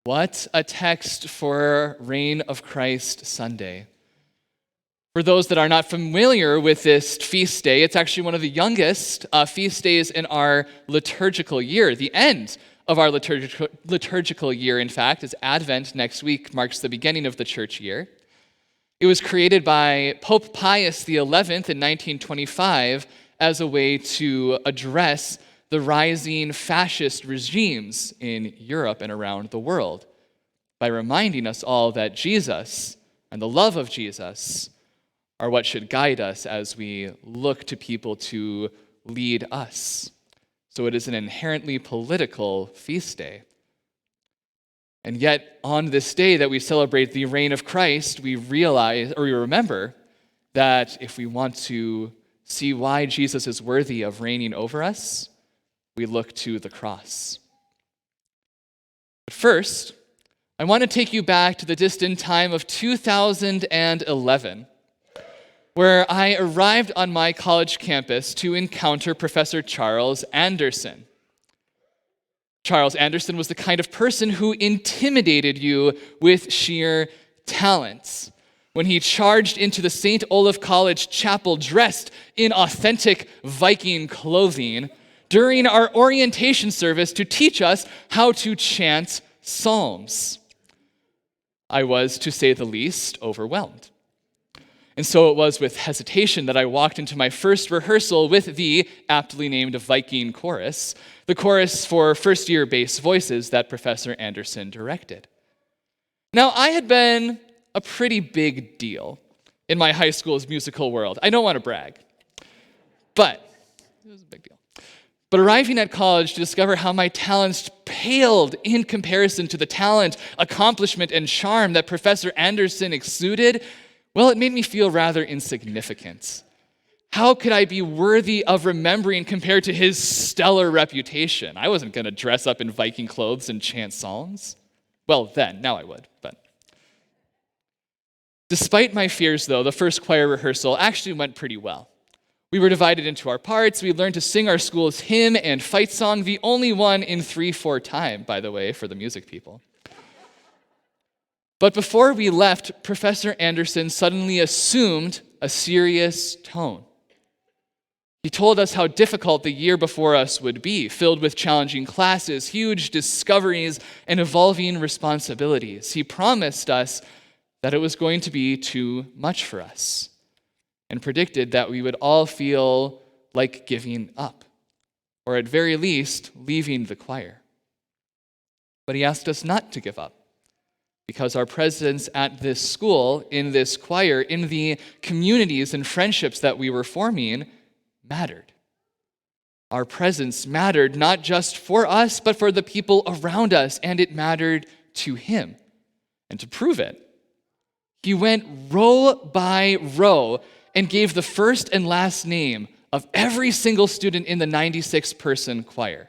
What a text for Reign of Christ Sunday. For those that are not familiar with this feast day, it's actually one of the youngest feast days in our liturgical year. The end of our liturgical year, in fact, is Advent next week, marks the beginning of the church year. It was created by Pope Pius XI in 1925 as a way to address the rising fascist regimes in Europe and around the world by reminding us all that Jesus and the love of Jesus are what should guide us as we look to people to lead us. So it is an inherently political feast day. And yet, on this day that we celebrate the reign of Christ, we remember that if we want to see why Jesus is worthy of reigning over us, we look to the cross. But first, I want to take you back to the distant time of 2011, where I arrived on my college campus to encounter Professor Charles Anderson. Charles Anderson was the kind of person who intimidated you with sheer talents. When he charged into the St. Olaf College chapel dressed in authentic Viking clothing during our orientation service to teach us how to chant psalms, I was, to say the least, overwhelmed. And so it was with hesitation that I walked into my first rehearsal with the aptly named Viking Chorus, the chorus for first-year bass voices that Professor Anderson directed. Now, I had been a pretty big deal in my high school's musical world. I don't want to brag, but it was a big deal. But arriving at college to discover how my talents paled in comparison to the talent, accomplishment, and charm that Professor Anderson exuded, well, it made me feel rather insignificant. How could I be worthy of remembering compared to his stellar reputation? I wasn't going to dress up in Viking clothes and chant psalms. Well, then, now I would, but. Despite my fears, though, the first choir rehearsal actually went pretty well. We were divided into our parts. We learned to sing our school's hymn and fight song, the only one in 3/4 time, by the way, for the music people. But before we left, Professor Anderson suddenly assumed a serious tone. He told us how difficult the year before us would be, filled with challenging classes, huge discoveries, and evolving responsibilities. He promised us that it was going to be too much for us, and predicted that we would all feel like giving up, or at very least, leaving the choir. But he asked us not to give up, because our presence at this school, in this choir, in the communities and friendships that we were forming, mattered. Our presence mattered not just for us, but for the people around us, and it mattered to him. And to prove it, he went row by row and gave the first and last name of every single student in the 96-person choir.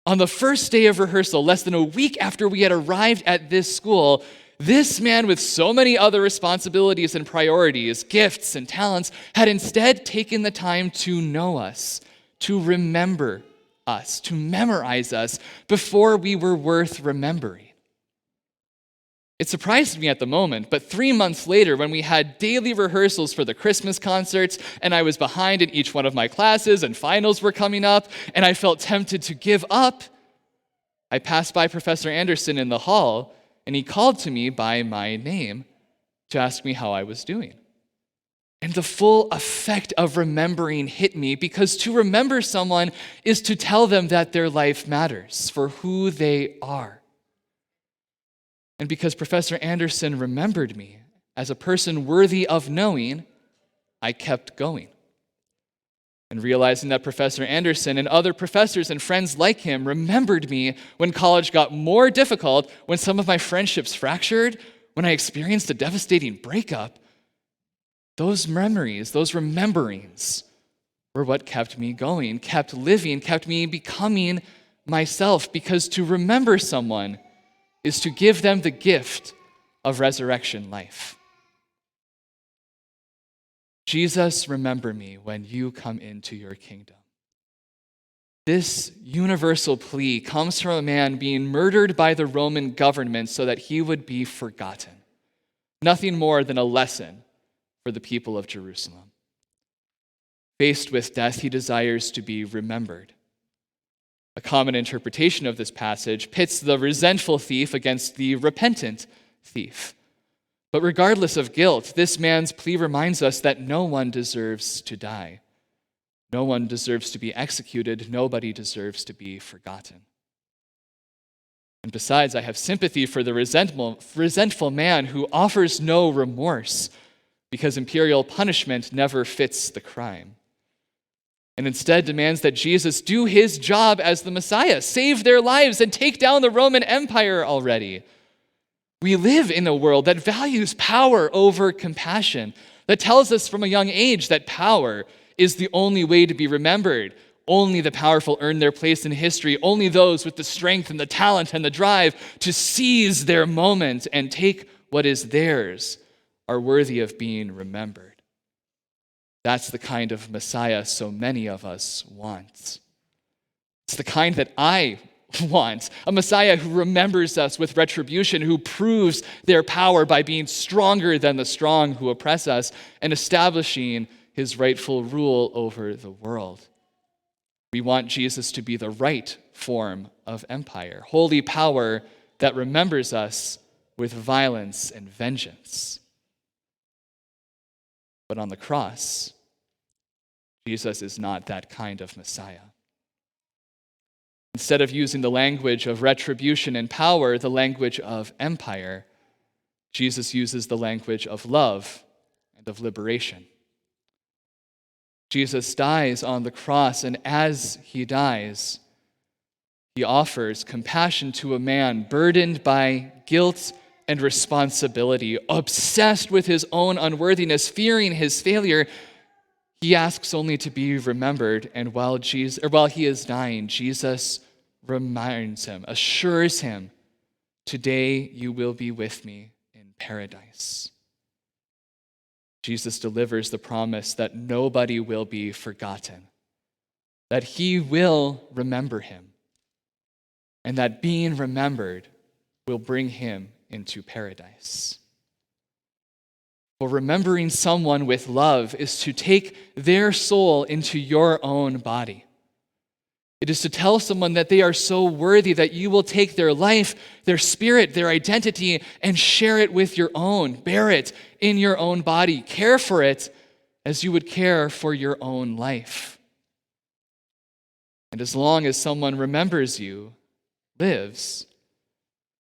On the first day of rehearsal, less than a week after we had arrived at this school, this man with so many other responsibilities and priorities, gifts and talents, had instead taken the time to know us, to remember us, to memorize us before we were worth remembering. It surprised me at the moment, but 3 months later, when we had daily rehearsals for the Christmas concerts, and I was behind in each one of my classes, and finals were coming up, and I felt tempted to give up, I passed by Professor Anderson in the hall, and he called to me by my name to ask me how I was doing. And the full effect of remembering hit me, because to remember someone is to tell them that their life matters for who they are. And because Professor Anderson remembered me as a person worthy of knowing, I kept going. And realizing that Professor Anderson and other professors and friends like him remembered me when college got more difficult, when some of my friendships fractured, when I experienced a devastating breakup, those memories, those rememberings were what kept me going, kept living, kept me becoming myself, because to remember someone is to give them the gift of resurrection life. Jesus, remember me when you come into your kingdom. This universal plea comes from a man being murdered by the Roman government so that he would be forgotten. Nothing more than a lesson for the people of Jerusalem. Faced with death, he desires to be remembered. A common interpretation of this passage pits the resentful thief against the repentant thief. But regardless of guilt, this man's plea reminds us that no one deserves to die. No one deserves to be executed. Nobody deserves to be forgotten. And besides, I have sympathy for the resentful man who offers no remorse because imperial punishment never fits the crime, and instead demands that Jesus do his job as the Messiah, save their lives, and take down the Roman Empire already. We live in a world that values power over compassion, that tells us from a young age that power is the only way to be remembered. Only the powerful earn their place in history. Only those with the strength and the talent and the drive to seize their moment and take what is theirs are worthy of being remembered. That's the kind of Messiah so many of us want. It's the kind that I want, a Messiah who remembers us with retribution, who proves their power by being stronger than the strong who oppress us and establishing his rightful rule over the world. We want Jesus to be the right form of empire, holy power that remembers us with violence and vengeance. But on the cross, Jesus is not that kind of Messiah. Instead of using the language of retribution and power, the language of empire, Jesus uses the language of love and of liberation. Jesus dies on the cross, and as he dies, he offers compassion to a man burdened by guilt and responsibility, obsessed with his own unworthiness, fearing his failure. He asks only to be remembered, and while he is dying, Jesus reminds him, assures him, "Today you will be with me in paradise." Jesus delivers the promise that nobody will be forgotten, that he will remember him, and that being remembered will bring him into paradise. For remembering someone with love is to take their soul into your own body. It is to tell someone that they are so worthy that you will take their life, their spirit, their identity, and share it with your own. Bear it in your own body. Care for it as you would care for your own life. And as long as someone remembers you, lives,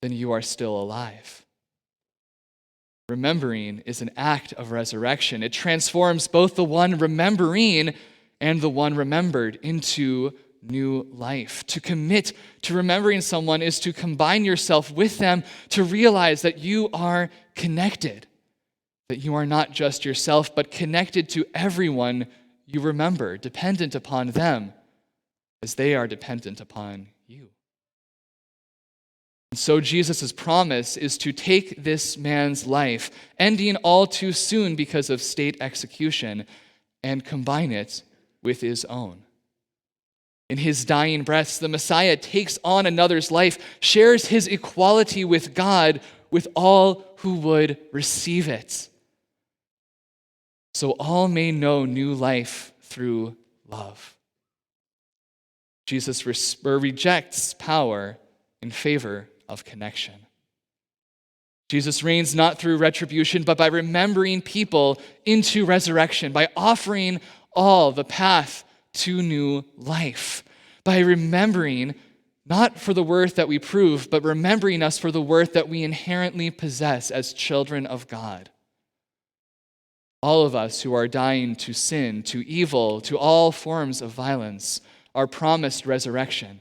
then you are still alive. Remembering is an act of resurrection. It transforms both the one remembering and the one remembered into new life. To commit to remembering someone is to combine yourself with them, to realize that you are connected, that you are not just yourself, but connected to everyone you remember, dependent upon them as they are dependent upon you. And so Jesus' promise is to take this man's life, ending all too soon because of state execution, and combine it with his own. In his dying breaths, the Messiah takes on another's life, shares his equality with God with all who would receive it, so all may know new life through love. Jesus rejects power in favor of connection. Jesus reigns not through retribution, but by remembering people into resurrection, by offering all the path to new life, by remembering not for the worth that we prove, but remembering us for the worth that we inherently possess as children of God. All of us who are dying to sin, to evil, to all forms of violence are promised resurrection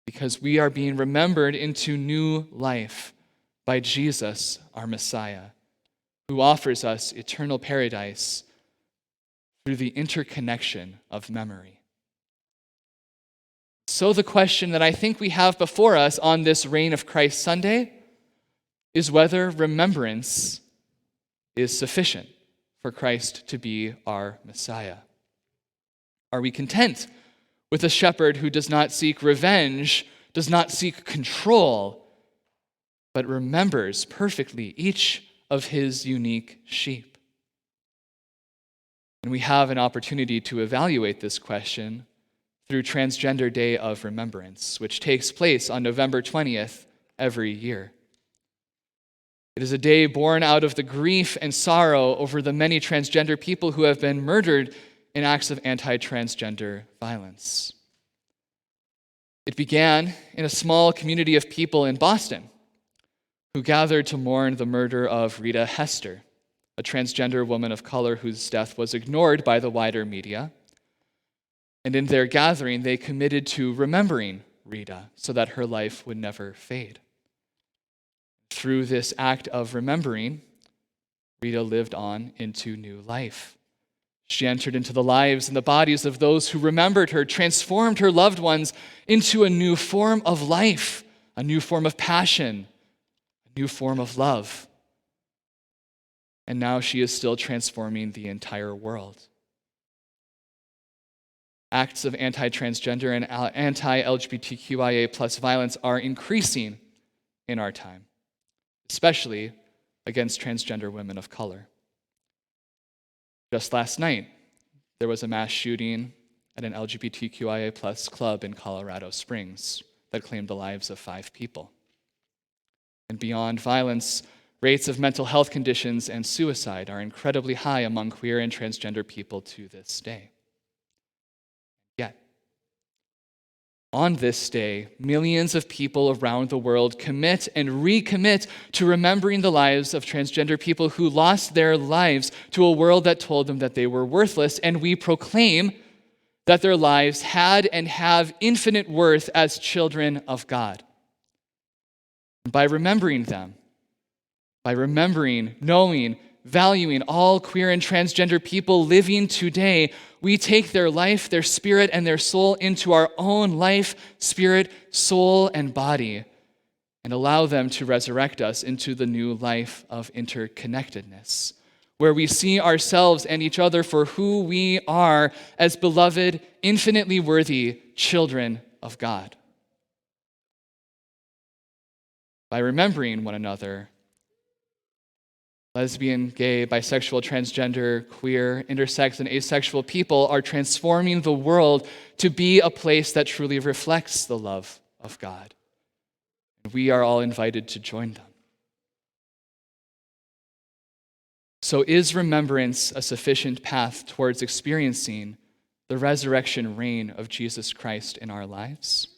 because we are being remembered into new life by Jesus, our Messiah, who offers us eternal paradise through the interconnection of memory. So the question that I think we have before us on this Reign of Christ Sunday is whether remembrance is sufficient for Christ to be our Messiah. Are we content with a shepherd who does not seek revenge, does not seek control, but remembers perfectly each of his unique sheep. And we have an opportunity to evaluate this question through Transgender Day of Remembrance, which takes place on November 20th every year. It is a day born out of the grief and sorrow over the many transgender people who have been murdered in acts of anti-transgender violence. It began in a small community of people in Boston who gathered to mourn the murder of Rita Hester, a transgender woman of color whose death was ignored by the wider media. And in their gathering, they committed to remembering Rita so that her life would never fade. Through this act of remembering, Rita lived on into new life. She entered into the lives and the bodies of those who remembered her, transformed her loved ones into a new form of life, a new form of passion, a new form of love. And now she is still transforming the entire world. Acts of anti-transgender and anti-LGBTQIA plus violence are increasing in our time, especially against transgender women of color. Just last night, there was a mass shooting at an LGBTQIA plus club in Colorado Springs that claimed the lives of 5 people. And beyond violence, rates of mental health conditions and suicide are incredibly high among queer and transgender people to this day. Yet, on this day, millions of people around the world commit and recommit to remembering the lives of transgender people who lost their lives to a world that told them that they were worthless, and we proclaim that their lives had and have infinite worth as children of God. By remembering them, by remembering, knowing, valuing all queer and transgender people living today, we take their life, their spirit, and their soul into our own life, spirit, soul, and body, and allow them to resurrect us into the new life of interconnectedness, where we see ourselves and each other for who we are as beloved, infinitely worthy children of God. By remembering one another, lesbian, gay, bisexual, transgender, queer, intersex, and asexual people are transforming the world to be a place that truly reflects the love of God. And we are all invited to join them. So is remembrance a sufficient path towards experiencing the resurrection reign of Jesus Christ in our lives?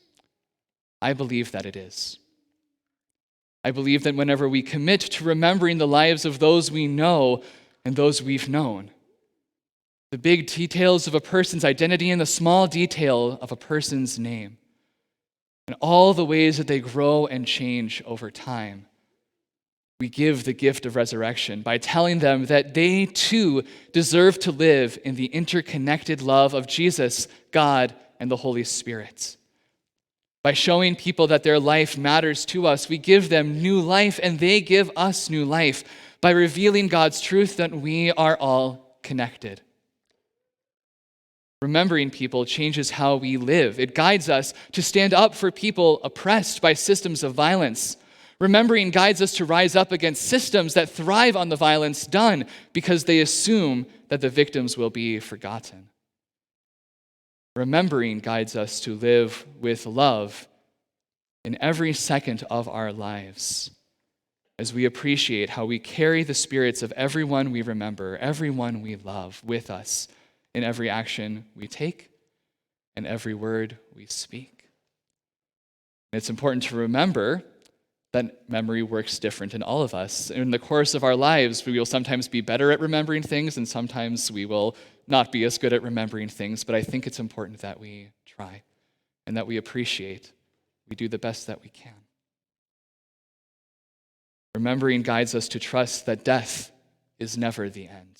I believe that it is. I believe that whenever we commit to remembering the lives of those we know and those we've known, the big details of a person's identity and the small detail of a person's name, and all the ways that they grow and change over time, we give the gift of resurrection by telling them that they too deserve to live in the interconnected love of Jesus, God, and the Holy Spirit. By showing people that their life matters to us, we give them new life and they give us new life by revealing God's truth that we are all connected. Remembering people changes how we live. It guides us to stand up for people oppressed by systems of violence. Remembering guides us to rise up against systems that thrive on the violence done because they assume that the victims will be forgotten. Remembering guides us to live with love in every second of our lives as we appreciate how we carry the spirits of everyone we remember, everyone we love with us in every action we take and every word we speak. And it's important to remember that memory works different in all of us. In the course of our lives, we will sometimes be better at remembering things, and sometimes we will not be as good at remembering things, but I think it's important that we try and that we appreciate. We do the best that we can. Remembering guides us to trust that death is never the end,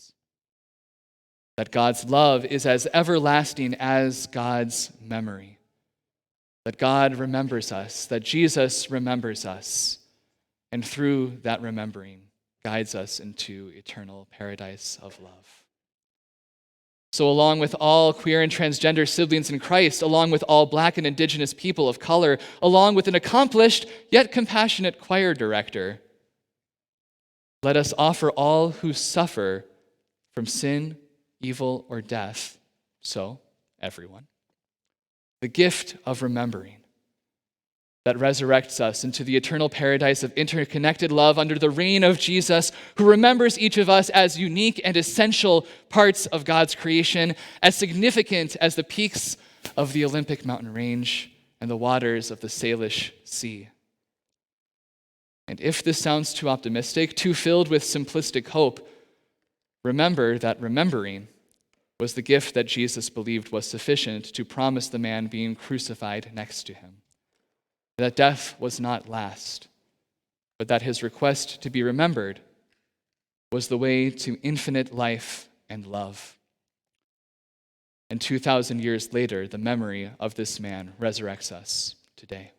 that God's love is as everlasting as God's memory, that God remembers us, that Jesus remembers us, and through that remembering guides us into eternal paradise of love. So along with all queer and transgender siblings in Christ, along with all Black and Indigenous people of color, along with an accomplished yet compassionate choir director, let us offer all who suffer from sin, evil, or death, so everyone, the gift of remembering that resurrects us into the eternal paradise of interconnected love under the reign of Jesus, who remembers each of us as unique and essential parts of God's creation, as significant as the peaks of the Olympic mountain range and the waters of the Salish Sea. And if this sounds too optimistic, too filled with simplistic hope, remember that remembering was the gift that Jesus believed was sufficient to promise the man being crucified next to him. That death was not last, but that his request to be remembered was the way to infinite life and love. And 2,000 years later, the memory of this man resurrects us today.